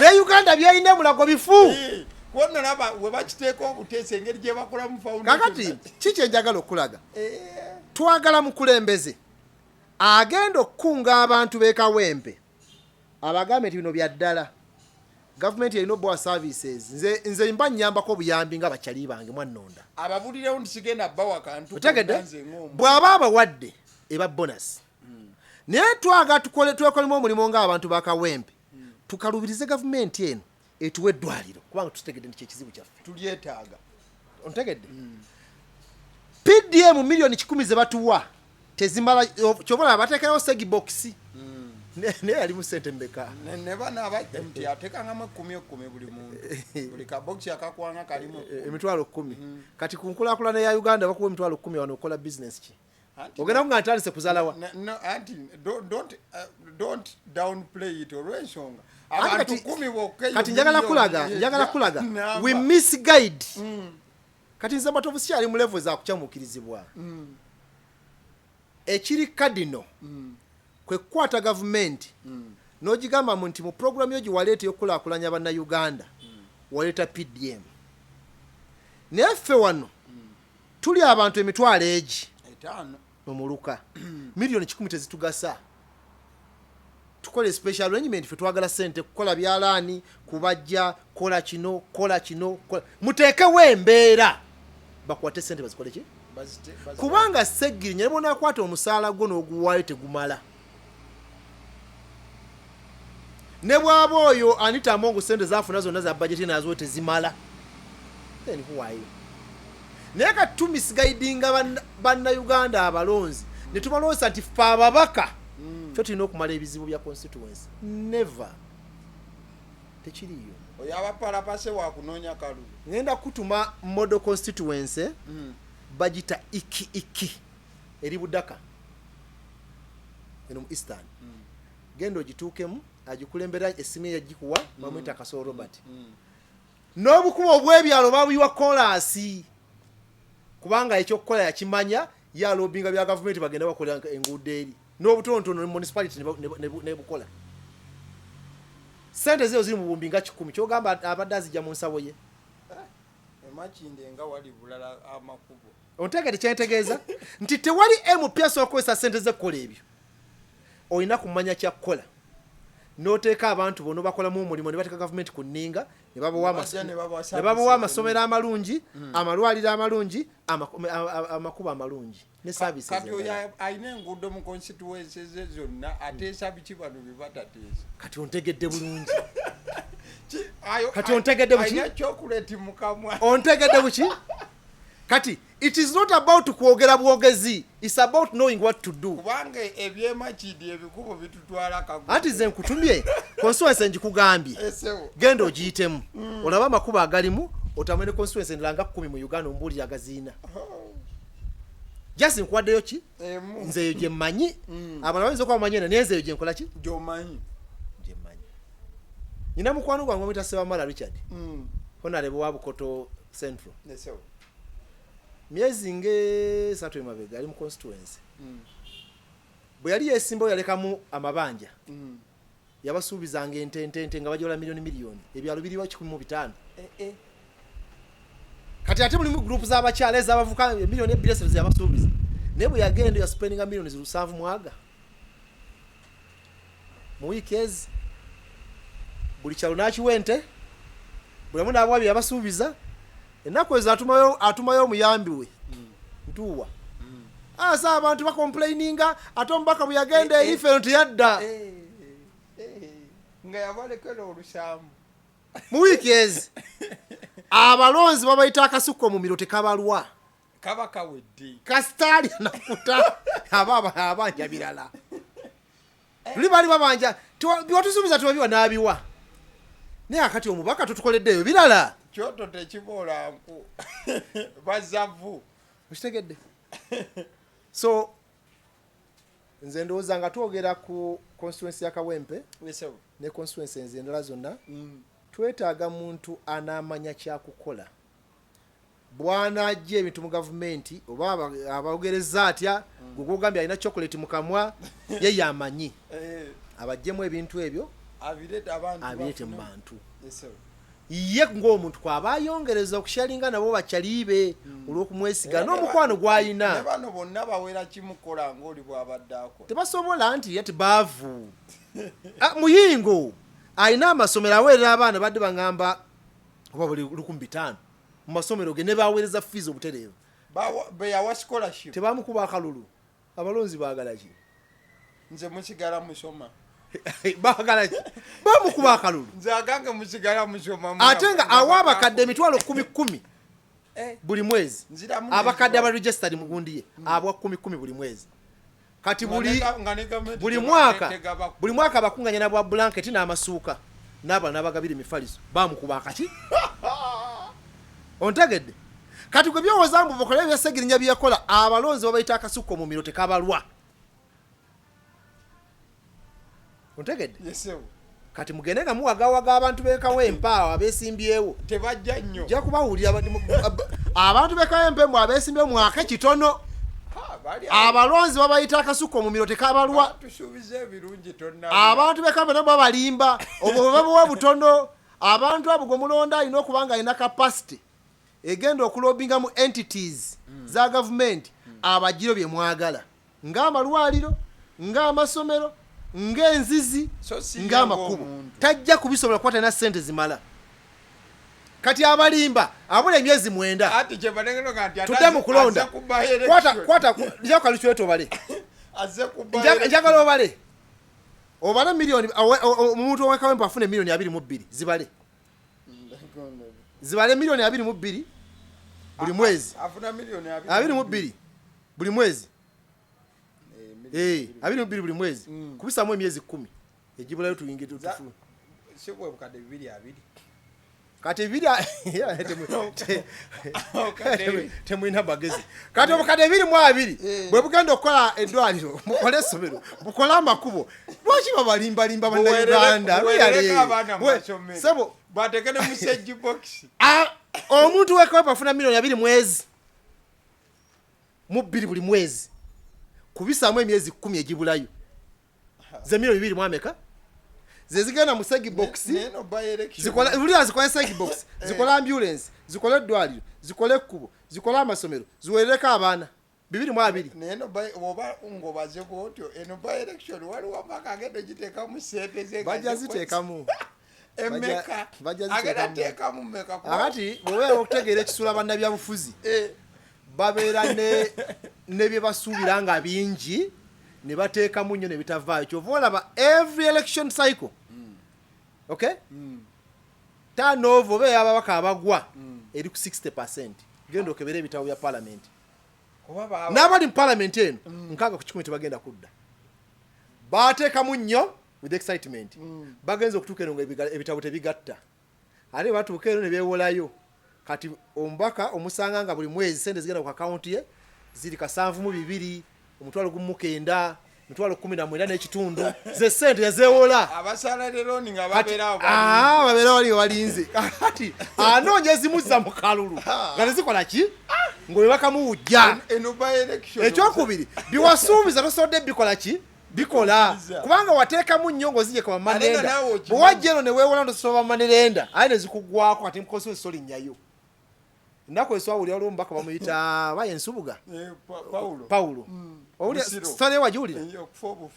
ne Uganda byayina mulago bifu kakati kiki enjagala okulaga twagala mukulembeze agenda okukunga abantu be Kawempe abagambe nti bino bya ddala government erina obwa services nze mba nyambako obuyambi nga bakyali bange mwannonda ababulirewo ntisigenda bawa kantu bw'aba abawadde eba bonus naye twaga twekolemu omulimu ng'abantu ba Kawempe tukalubirize gavumenti eno etuwe eddwaliro kubanga tutegedde nti kyekizibu kyaffe tulyetaaga ontegedde PDM million 10 ze batuwa tezimala kyobola bateekerawo segi box naye ali mu ssente mbeka ne bana abajja nti ateekanga 10 buli muntu buli ka box akakwanga kalimu emitwalo 10 kati ku nkulaakulana ya Uganda bakuwa emitwalo 10 wano okola business ki ogenda nga ntandise kuzalawa anti don't downplay it olw'ensonga abantu 10 bokka kati njagala kulaga we misguide kati nze matovu si ali mu level za kucyamukirizibwa ekiri kadino kwe kwata government n'ogigamba nti mu program yo giwaleeta y'okulaakulanya banna Uganda waleeta PDM naye ffe wano tuli abantu emitwalo egi 5 omuluka million 10 tezitugasa tukole special arrangement ffe twagala ssente kukola byalaani kubajja kola kino muteekewo embeera bakwate ssente bazikole ki kubanga Ssegirinya ne bona akwata omusaala gwo n'oguwaayo tegumala ne bwaba oyo Anita Amongo ssente zaafuna zonna za budget nazo tezimala then who are you naye kati tumisguidinga banna Uganda abalonzi ne tubaloosa nti ffe ababaka ffe tulina okumala ebizibu bya constituency never tekiriyo oyo abapalapase wakunoonya kalulu ngenda kutuma model constituency bagita iki eri Budaka eno mu Eastern genda ogituukemu agikulembera essimu yagikuwa bamwita Kasolo Robert n'obukubo obw'ebyalo babuyiwa kolasi kubanga ekyokukola yakimanya yalobinga bya gavumenti bagenda bakola enguudo eri n'obutontono municipality ne bukola sente zero ziri mu bumbi nga 10 kyogamba abadde azijja mu nsawo ye emakinde nga wali bulala amakubo ontegedde kyentegeeza nti tewali MPS okozesa sente ze kukola ebyo olina kumanya kyakukola n'oteeka abantu bono bakola mu omulimu ne bateeka gavumenti ku nninga ne babawa amasomero amalungi amalwaliro amalungi amakubo amalungi ne services kati oyo ayina enguudo mu constituency ze zonna ateesa biki bano bye batateesa kati ontegedde bulungi kati ontegedde buki ayina chocolate mukamwa ontegedde buki kati it is not about kwogera bwogezi, it's about knowing what to do. Kubanga ebyemachidi ebikubo bitutwala kagu Ati ze nkutumye constituency njikugambye genda ogiyitemu olaba amakubo agalimu otamwene constituency ndilanga 10 mu Uganda ombuli agaziina just nkwaddeyo ki nze je mmanyi abantu bayinza okuba bamanyena naye nze je nkola ki jomanyi nina mukwano gwange omuyita Sebamala Richard honorable wa Bukoto Central myezi nge 3 emabega ali mu constituency bwe yali yesimbawo yalekamu amabanja yabasuubizanga ente nga bajola miliyoni ebyalo biriwa 15 kati ate mulimu group z'abakyala ez'abavuka miliyoni ebbiri yabasuubiza naye bwe yagenda yaspendinga miliyoni 7 mwaga mu weekends buli kyalo nakiwente bulamu n'abwabi yabasuubiza ennaku ezo atumayo omuyambi we ntuwa asa abantu bakomplaininga ate omubaka bwe yagenda erife teyadda nga yabalekera olusambu mu weekends abalonzi babayita akasuko mu miro tekabalwa kaba kawedde kasitali nakuta abanja birala tuli bali babanja byotusuubiza tubabiwa n'abiwa naye akati omubaka tutukoleddeyo birala kyoto tekibola nku bazavu ukitegedde so nze ndowooza nga twogera ku constituency ya Kawempe ne constituency endala zonna twetaaga muntu anaamanya kyakukola bwanajja ebintu mu gavumenti oba abaogereza atya gwegwogambye alina chocolate mu kamwa ye yamanyi abajjemu ebintu ebyo abirete mu bantu ye ng'omuntu kwaba ayongereza okusharinga nabo bakyalibe olw'okumwesiga n'omukwano gw'ayina ne bano bonna bawera kimukola ng'oli bw'abaddako tebasobola nti yati baavu muyingo ayina amasomero aweerera abaana badde baŋŋamba oba buli 15 mu masomero ge ne baweereza fees obutereevu beyawa scholarship tebamukuba akalulu abalonzi baagala ki nze musigala musoma baagala ki bamukuba akalulu nze agange musigala musoma ate nga awa abakadde emitwalo 10 buli mwezi abakadde abaregistered mu gundi ye abwa 10 buli mwezi kati buli mwaka bakunganya na bwa blanket n'amasuuka n'abana bagabira emifaliso bamukuba akati ontegedde kati gwe byowooza mbu bakola ebya Ssegirinya byeyakola abalonzi babayita akasuko mu miro tekabalwa ontegedde kati mugende nga muwagawaga abantu b'e Kawempe awo abeesimbyewo tebajja nnyo nja kubawulira abantu b'e Kawempe mwe abeesimbyewo mwaka ekitono abalonzi babayita akasuko mu miro tekabalwa tusuubiza ebirungi tonna abantu b'e Kawempe nabo babalimba obwo babuwa butono abantu abo gwe mulonda alina okuba nga alina capacity egenda okulobinga mu entities za gavumenti abagiro bye mwagala ng'amalwaliro ng'amasomero ng'enzizi ng'amakubo tajja kubisobola kukwata na ssente zimala kati abalimba abula emyezi 9 tudde mu kulonda kwata lyakalukiwetu obale njagala obale miliyoni omuntu owa Kawempe afune miliyoni 22 zibale miliyoni 22 buli mwezi afuna miliyoni 22 buli mwezi 22 buli mwezi kubisamu emyezi 10 ejibulayo tuyinge tutufu sibwe bukade 2 kati video temwina bagezi kati obukade 22 bwe bugenda okukola eddwaliro mukole essomero bukola amakubo lwaki babalimbalimba bannayuganda sebo batekene mu sage box omuntu w'Ekawempe afuna miliyoni 2 mwezi mu 2 buli mwezi kubisamu emyezi 10 ejibulayo ze miliyoni 2 mwameka zezigenda mu sagi box zikola sagi box zikola ambulance zikola eddwaliro zikola ekkubo zikola amasomero ziwerereko abaana 22 neno oba ngobaze bwotyo eno by election waliwo amaka agenda giteeka mu sente ze bajja ziteekamu emeka agenda teekamu meka akati bwe okutegeera ekisula bannabyabufuzi babeera ne bye basuubira nga bingi ne bateekamu nnyo ne bitavaayo kyova olaba every election cycle okay turnover oba ey'ababaka abagwa eri ku 60%. genda okebera ebitabo bya parliament Kuba n'abali mu parliament eno 6 tebagenda kudda bateekamu nnyo with excitement bagenza okutuuka eno nga ebitabo tebigatta ate batuuka eno ne beewolayo kati omubaka omusanga nga buli mwezi sente zigenda ku akawunti ye ziri 7,200 omutwalo gumu 9 mitwalo 19 n'ekitundu ze sente yazeewola abasala lero nga babeerawo babeerawo wali walinze kati anoonya ezimuzza mu kalulu nga tezikola ki ng'owe bakamuwujja ekyokubiri biwasuubiza tosobodde bikola ki bikola kubanga wateekamu nnyo ng'ozijje ka bamanerenda bwe wajja eno ne weewola ntosoba bamanerenda aye ne zikuggwako kati mukonsulensi solinnyayo ennaku eswawulira waliwo omubaka bamuyita baye ensubuga Pawulo sitale wajiwulira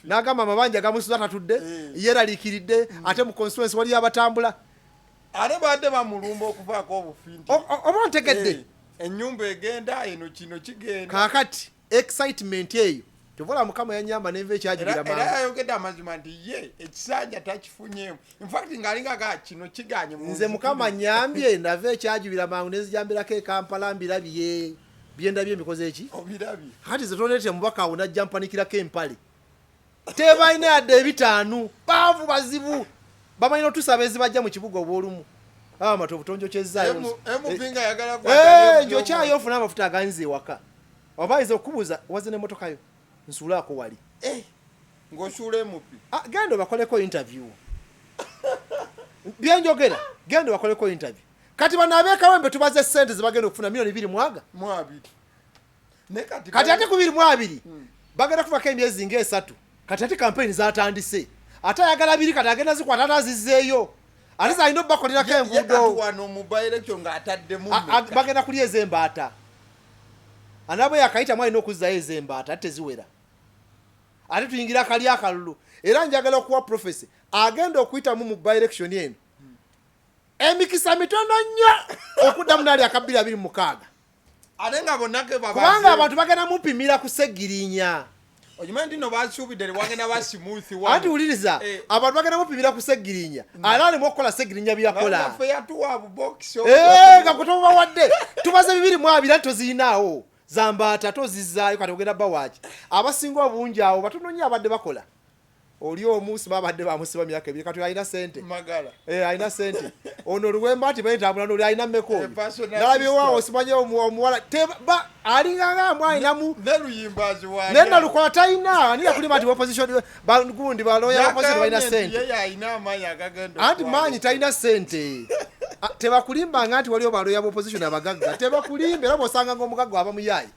n'agamba amabanja gamusuza Atudde yeeraliikiridde ate mu constituency waliyo abatambula ate badde bamulumba okuvaako obufinti oba ntegedde ennyumba egenda eno kino kigenda kaakati excitement eyo tovola mukama yanyamba nenva ekyajulira era yayogedde amazima nti ye ekisanja takifunyeemu infact ng'alinga kino kiganye nze mukama nyambye ndava ekyajulira mangu nezijambirako ekampala mbirabye byendabye emikoze eki obirabye kati ze tonete mubaka awo najja mpanikirako empale tebalina yadde ebitaanu baavu bazibu bamanyi notusaba ezibajja mu kibuga obwolumu amatovu tonjokyezaayo njokyayo ofuna amafuta aganyiza ewaka obayinza okubuuza waze n'emmotoka yo nsuulaako wali ng'osuula emupi genda bakoleko interview byenjogera genda bakoleko interview kati bano ab'ekawempe tubaze sente zebagenda okufuna milioni 2 kati ate ku 2 bagenda kufako emyezi nga 3 kati ate kampeyini zatandise ate ayagala 2 kati agenda zikwata atazizzeeyo ate zalina okubakolerako enguudo bagenda kulya ez'embaata anabwe yakayitamu alina okuzzayo ez'embaata ate teziwera ate tuyingira akali akalulu era njagala okuwa profesi agenda okuyitamu mu by-election eno emikisa mitono nnyo okuddamu naali aka 2026 ate nga bonnake kubanga abantu bagenda mupimira ku Ssegirinya okimanyi nti no basuubidde ne wagenda basimuuthi anti wuliriza abantu bagenda mupimira ku Ssegirinya ala alimu okukola Ssegirinya byakola ffe yatuwa bubokisi nga kutobawadde tubaze 2 nti tozirinaawo zambaata tozizaayo kati ogenda bawaki abasinga obungi awo batono nnyo abadde bakola oli omusi babadde bamusiba myaka 2 kati alina sente magala alina sente ono luwemba ati bayitambula noli alina mmeko nalabyewawo simanye omuwala alinganga mwalinamu neluyimbazi waye nena lukola talina niya kulima ati opposition gundi baloya opposition balina sente yeye alina amaanyi agagenda anti maanyi talina sente tebakulimbanga nti waliyo baloya opposition abagagga tebakulimba era bw'osanga ng'omugagga aba muyayi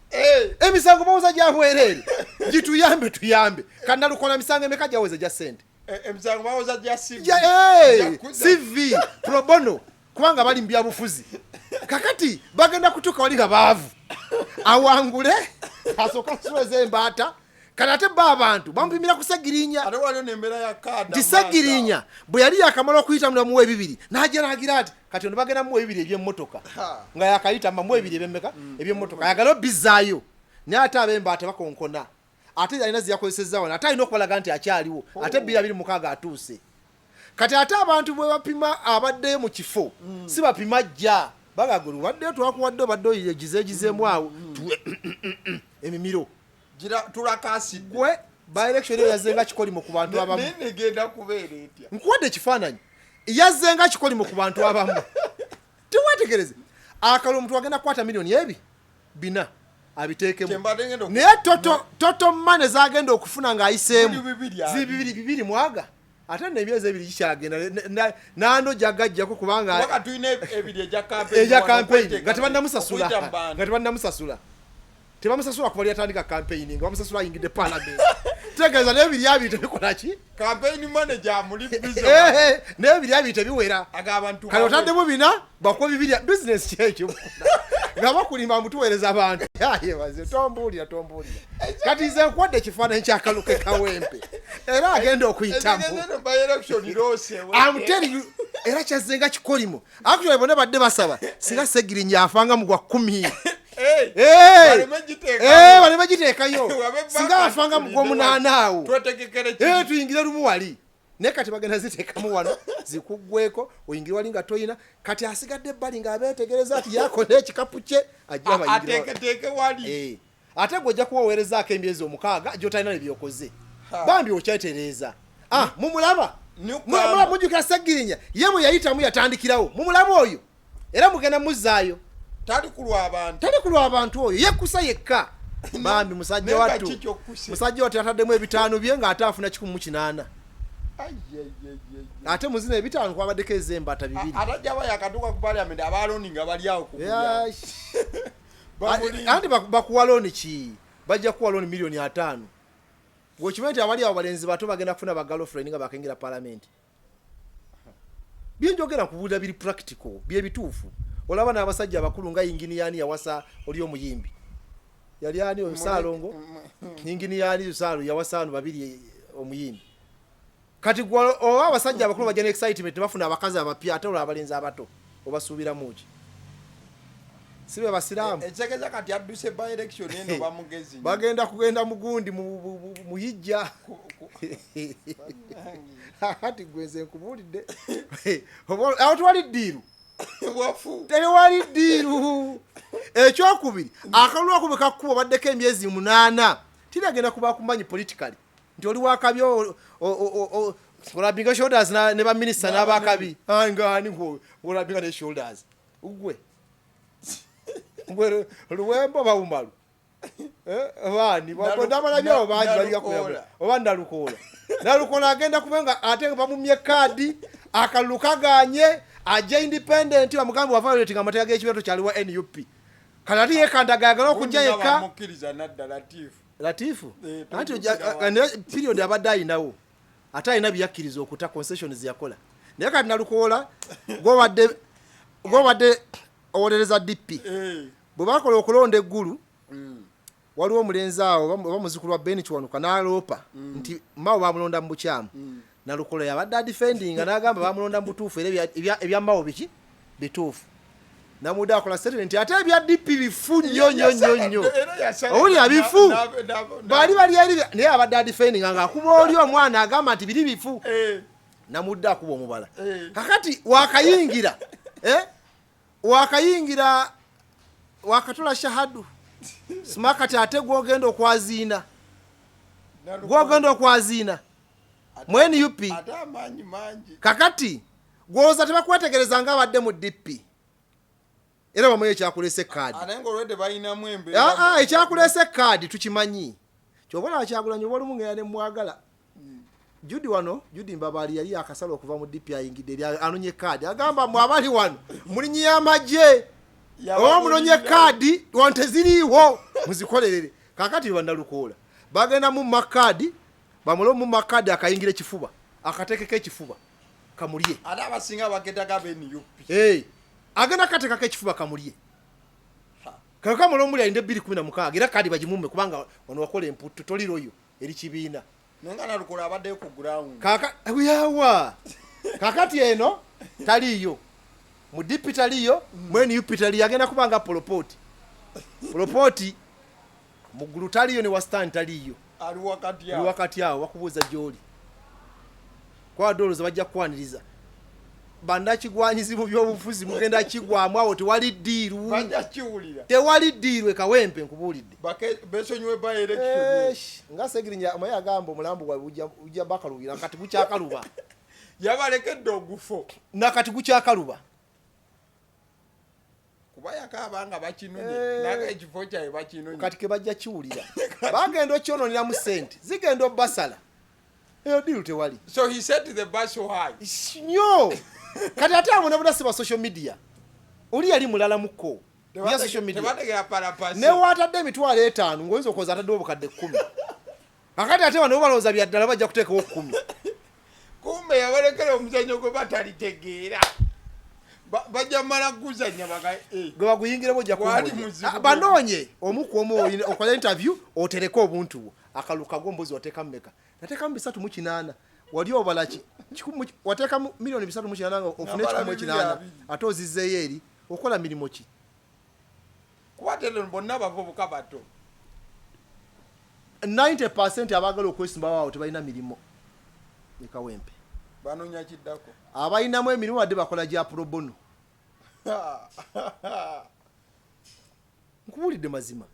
emisango bawuza gyabwerere gituyambe tuyambe kandi nalukola misango emeka gyaweza gya sente emisango bawuza gya CV pro bono kubanga bali mu byabufuzi kakati bagenda kutuuka wali nga baavu awangule asooka kusula embaata kati ate ba abantu bamupimira ku Ssegirinya ate waliyo n'embeera ya kaada nti Ssegirinya bwe yali yakamala okuyita muwe 2 n'ajja n'agira ati kati ono bagenda muwe 2 eby'emmotoka nga yakayita muwe 2 eby'emmeka eby'emmotoka ayagala obbizaayo naye ate ab'embaata bakonkona ate alina ziyakozesezza wano ate alina okubalaga nti akyaliwo ate 2026 atuuse kati ate abantu bwe bapima abaddeyo mu kifo si bapima jja bagagulu baddeyo twakuwadde obadde oyigizeegizeemu awo emimiro tulakasi gwe by-election eyo yazzenga kikolimo ku bantu abamu negenda kubeera etya nkuwadde ekifaananyi yazzenga kikolimo ku bantu abamu tewetegereze akalo omuntu agenda kukwata milioni 4 abiteekemu naye toto mane zagenda okufuna ng'ayiseemu zibibiri mwaga ate n'emyezi 2 gikyagenda nando gyagajjako kubanga eja kampeyini nga tebannamusasula tebamusasula kuba lyatandika kampeyini nga bamusasula ayingidde parliament tegeeza n'ebiri abiri tebikola ki campaign manager amuli busy n'ebiri abiri tebiwera ag'abantu kale otaddemu 4 bakuwa 2 business kyekyo nga bakulimba mutuweereza abantu yebaze tombuulira kati nze nkuwadde ekifaananyi kyakaluke Kawempe era agenda okuyitamu era kyazzenga kikolimo actually bonna badde basaba singa Ssegirinya afanga mu gwa 10 baleme giteekayo singa afanga mu gwa 8 awo tuyingire lumu wali naye kati bagenda ziteekamu wano zikuggweko oyingira wali nga toyina kati asigadde ebbali ng'abeetegereza ati yakona ekikapu kye ajja ateeketeeke wali ate gw'ojja kubaweerezaako emyezi 6 gy'otalina ne byokoze bambi okyetereeza mumulaba mujjukira Ssegirinya ye bwe yayitamu yatandikirawo mumulaba oyo era mugenda muzzaayo tali kulwa abantu oyo yekkusa yekka bambi musajja wattu ataddemu ebitaano bye ng'ate afuna 18 ate muzina ebitaano kwabaddeko ezembata 2 atajjaba yakatuuka ku parliament abalooni nga bali awo andi bakuwa looni ki bajja kuwa looni milioni 5 gwekimanyi nti abali awo balenzi bato bagenda kufuna bagirlfriend nga bakengira parliament byenjogera nkubuulira biri practical byebituufu olaba n'abasajja abakulu nga yinginiyaani yawasa oli omuyimbi yali ani oyo Saalongo yinginiyaani Saalo yawasa ano babiri omuyimbi kati oba abasajja abakulu bajja ne excitement bafuna abakazi abapya ate olwo abalenzi abato obasuubiramu ki sibe basiraamu ekitegeeza kati adduse by election eno bamugezi bagenda kugenda mugundi muyijja ati gwenze nkubuulidde awo twali ddiiru tewali ddiiru ekyokubiri akalulu ako bwe kakkuba baddeko emyezi 8 tiragenda kuba kumanyi politically nti oli wakabi olabinga shoulders ne baminisita n'abakabi ngani olabinga ne shoulders ugwe luwembo bawumalu baani bakondamalabyawo bangi baliga kuyabula oba nalukoola agenda kubenga ate bamumye kaadi akalulu kaganye ajja independent bamugambe wavaletinga amateeka g'ekibiina kyaliwa NUP kati ate yekandagayagala okujja yekka Latifu anti period abadde ayinawo ate alina byakkiriza okuta concessions yakola naye kati nalukoola gwobadde owolereza DP bwe bakola okulonda eggulu waliwo omulenzi awo oba muzukulu wa Ben Kiwanuka n'aloopa nti Mao bamulonda mu bukyamu nalukoola yabadde adifendinga n'agamba bamulonda mu butuufu era ebya Mao biki bituufu namuda akola statement ate ebya DP bifu nnyo owuli abifu bali eri naye abadde adifendinga ng'akuba oli omwana agamba nti biri bifu namudde akuba omubala kakati wakayingira wakatula shahadu simakati ate gwogenda okwaziina mwene yupi kakati gwoza tebakwetegereza nga abadde mu DP era bamwe ekyakulese kaadi ekyakulese kaadi tukimanyi kyobona akyagulanyo oba olumu ngenda ne mwagala Judi Mbabali yali akasala okuva mu DP ayingidde eri anonye kaadi agamba mu abali wano mulinyi y'amagye oba munonye kaadi wante ziriiwo muzikolerere kakati bandalukoola bagenda mu makadi bamulo mu makadi akayingira ekifuba akatekeka ekifuba kamulye ate abasinga bagenda gabeni yupi agenda katekaka ekifuba kamulye kaka mulo muli alinde 216 era kadi bagimumme kubanga wano wakola emputu toliroyo eri kibiina nenga nalukoola abadde ku ground kakati eno taliyo mu DP taliyo mwene UP taliyo agenda kubanga polopoti mu gulu taliyo ne wastan taliyo ali wakati awo bakubuuza gyoli kwa dollars bajja kwaniriza banda kigwanyizi mu byobufuzi mugenda kigwamu awo tewali ddiiru bajja kiwulira tewali ddiiru ekawempe nkubuulidde besonywe by election nga Ssegirinya amaye agamba omulambo gwa ujja bakalugira kati gukyakaluba yabalekedde ogufo nakati gukyakaluba bayakabanga bakinunye naga ekifo kyaye bakinunye kati ke bajja kiwulira bagenda okyononera mu sente zigenda obbasala eyo diru tewali so he said the bus so high nyo kati ate amuna budasiba social media oli yali mulala muko ya social media tebategera parapasi ne watadde emitwalo 5 ngoyinza okoza atadde obukadde 10 akati ate wano balooza byaddala bajja kuteekawo 10 kumbe yabalekera omuzanyo gwe batalitegeera bajja mala kuzanya baga gwe baguyingiremo ojja banonye omuku omu okola interview otereka obuntu akaluka gombozi wateeka mmeka nateeka mu 308 wali obalaki wateeka milioni 308 nga ofune 108 ate ozizzeeyo eri okola mirimo ki kubatele bonna bavubuka bato 90% abagala okwesimba waawo tebalina mirimo ne Kawempe banoonya kiddako abayinamu emirimu wadde bakola gya pro bono nkubulidde mazima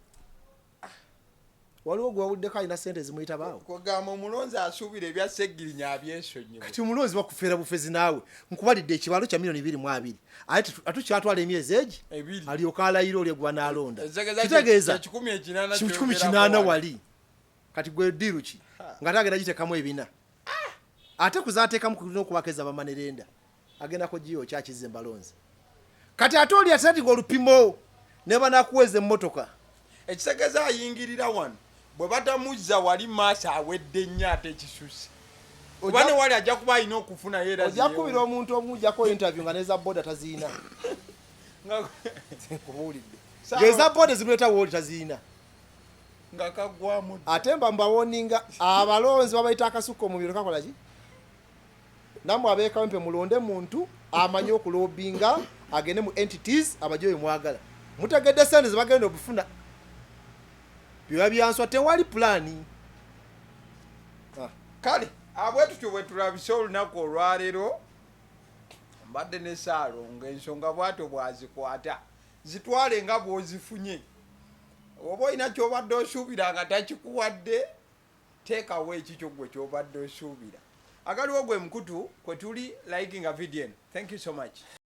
waliwo gwe wawuddeko alina sente zimuyita kugamba omulonzi asuubira ebya Ssegirinya abyensonyiwe kati omulonzi bakufeera bufezi naawe nkubalidde ekibalo kya $2.2 ate atukyatwala emyezi egi alyoka alayira olye gwa naalonda kitegeeza 180 wali kati gwe ddiru ki nga tagenda giteekamu ebina ate kuzaateekamu n'okubakeza bamanerenda agenda kugiyo kyakize mbalonzi kati ate oli atatiga olupimo ne banakuweza emmotoka ekitegeeza ayingirira wano bwe batamuzza wali maaso awedde nnyo ate ekisusi oba ne wali ajja kuba alina okufuna yeera ojja kubira omuntu omu ujjako interview nga neza boda taziina nkubuulidde ngeza boda zimuleta wooli taziina nga kagwamu ate mba mbawoninga abalonzi babayita akasukka omubiri kakola ki namwe abeekawempe mulonde muntu amanyi okulobinga agende mu entities abajoyo mwagala mutegedde sente zebagenda obufuna biba byanswa tewali pulaani kale abwe tutyo bwe tulabise olunaku olwaleero mbadde ne Saalonga ensonga bwato bwazikwata zitwale nga bw'ozifunye oba olina kyobadde osuubira nga takikuwadde teekawo ekikyo gwe kyobadde osuubira agaliwo gwe mukutu kwe tuli liking a video. Thank you so much.